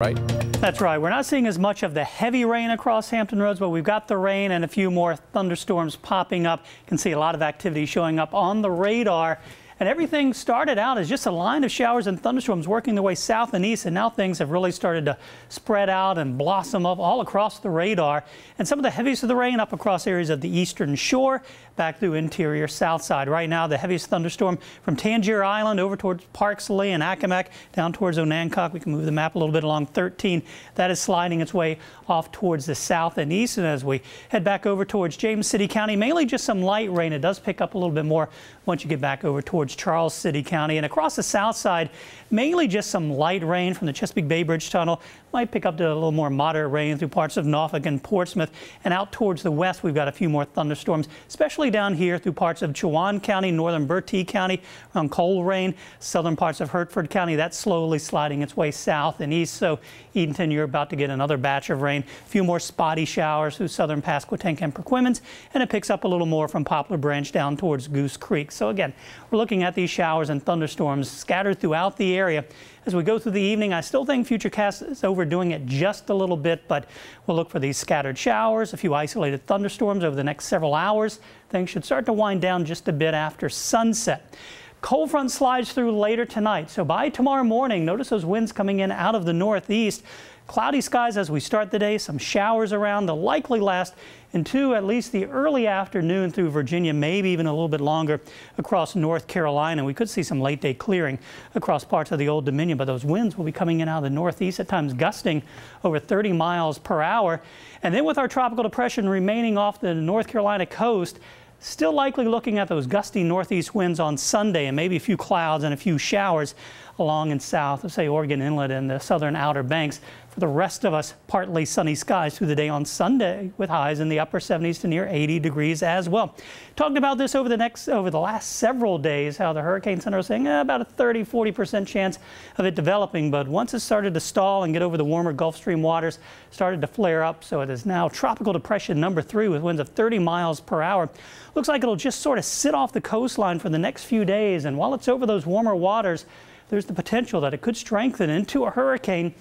Right? That's right. We're not seeing as much of the heavy rain across Hampton Roads, but we've got the rain and a few more thunderstorms popping up. You can see a lot of activity showing up on the radar. And everything started out as just a line of showers and thunderstorms working their way south and east, and now things have really started to spread out and blossom up all across the radar. And some of the heaviest of the rain up across areas of the eastern shore, back through interior south side. Right now, the heaviest thunderstorm from Tangier Island over towards Parksley and Accomack, down towards Onancock. We can move the map a little bit along 13. That is sliding its way off towards the south and east. And as we head back over towards James City County, mainly just some light rain. It does pick up a little bit more once you get back over towards Charles City County. And across the south side, mainly just some light rain from the Chesapeake Bay Bridge Tunnel. Might pick up to a little more moderate rain through parts of Norfolk and Portsmouth. And out towards the west, we've got a few more thunderstorms, especially down here through parts of Chowan County, northern Bertie County, around Coleraine, southern parts of Hertford County. That's slowly sliding its way south and east. So Edenton, you're about to get another batch of rain. A few more spotty showers through southern Pasquotank and Perquimans, and it picks up a little more from Poplar Branch down towards Goose Creek. So again, we're looking at these showers and thunderstorms scattered throughout the area. As we go through the evening, I still think Futurecast is overdoing it just a little bit, but we'll look for these scattered showers, a few isolated thunderstorms over the next several hours. Things should start to wind down just a bit after sunset. Cold front slides through later tonight, so by tomorrow morning, notice those winds coming in out of the northeast. Cloudy skies as we start the day, some showers around. They'll likely last into at least the early afternoon through Virginia, maybe even a little bit longer across North Carolina. We could see some late day clearing across parts of the Old Dominion, but those winds will be coming in out of the northeast, at times gusting over 30 miles per hour. And then with our tropical depression remaining off the North Carolina coast, still likely looking at those gusty northeast winds on Sunday, and maybe a few clouds and a few showers along and south of, say, Oregon Inlet and the southern Outer Banks. For the rest of us, partly sunny skies through the day on Sunday, with highs in the upper 70s to near 80 degrees as well. Talked about this over the last several days, how the Hurricane Center was saying about a 30–40% chance of it developing, but once it started to stall and get over the warmer Gulf Stream waters, started to flare up. So it is now tropical depression number 3 with winds of 30 miles per hour. Looks like it'll just sort of sit off the coastline for the next few days, and while it's over those warmer waters, there's the potential that it could strengthen into a hurricane.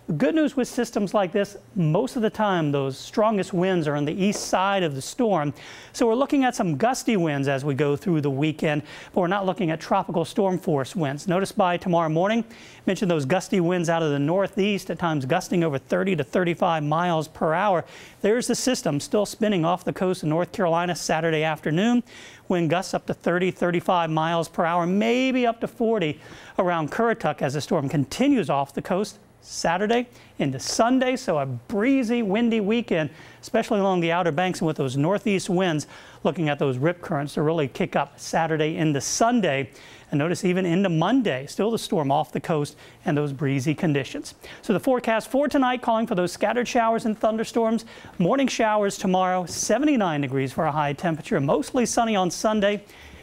The good news with systems like this, most of the time those strongest winds are on the east side of the storm. So we're looking at some gusty winds as we go through the weekend, but we're not looking at tropical storm force winds. Notice by tomorrow morning, mentioned those gusty winds out of the northeast, at times gusting over 30 to 35 miles per hour. There's the system still spinning off the coast of North Carolina Saturday afternoon. Wind gusts up to 30–35 miles per hour, maybe up to 40 around Currituck as the storm continues off the coast Saturday into Sunday. So a breezy, windy weekend, especially along the Outer Banks, and with those northeast winds, looking at those rip currents to really kick up Saturday into Sunday. And notice even into Monday, still the storm off the coast and those breezy conditions. So the forecast for tonight calling for those scattered showers and thunderstorms. Morning showers tomorrow, 79 degrees for a high temperature, mostly sunny on Sunday.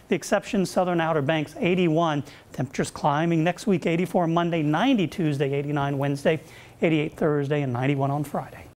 The exception, southern Outer Banks, 81. Temperatures climbing next week, 84 Monday, 90 Tuesday, 89 Wednesday, 88 Thursday, and 91 on Friday.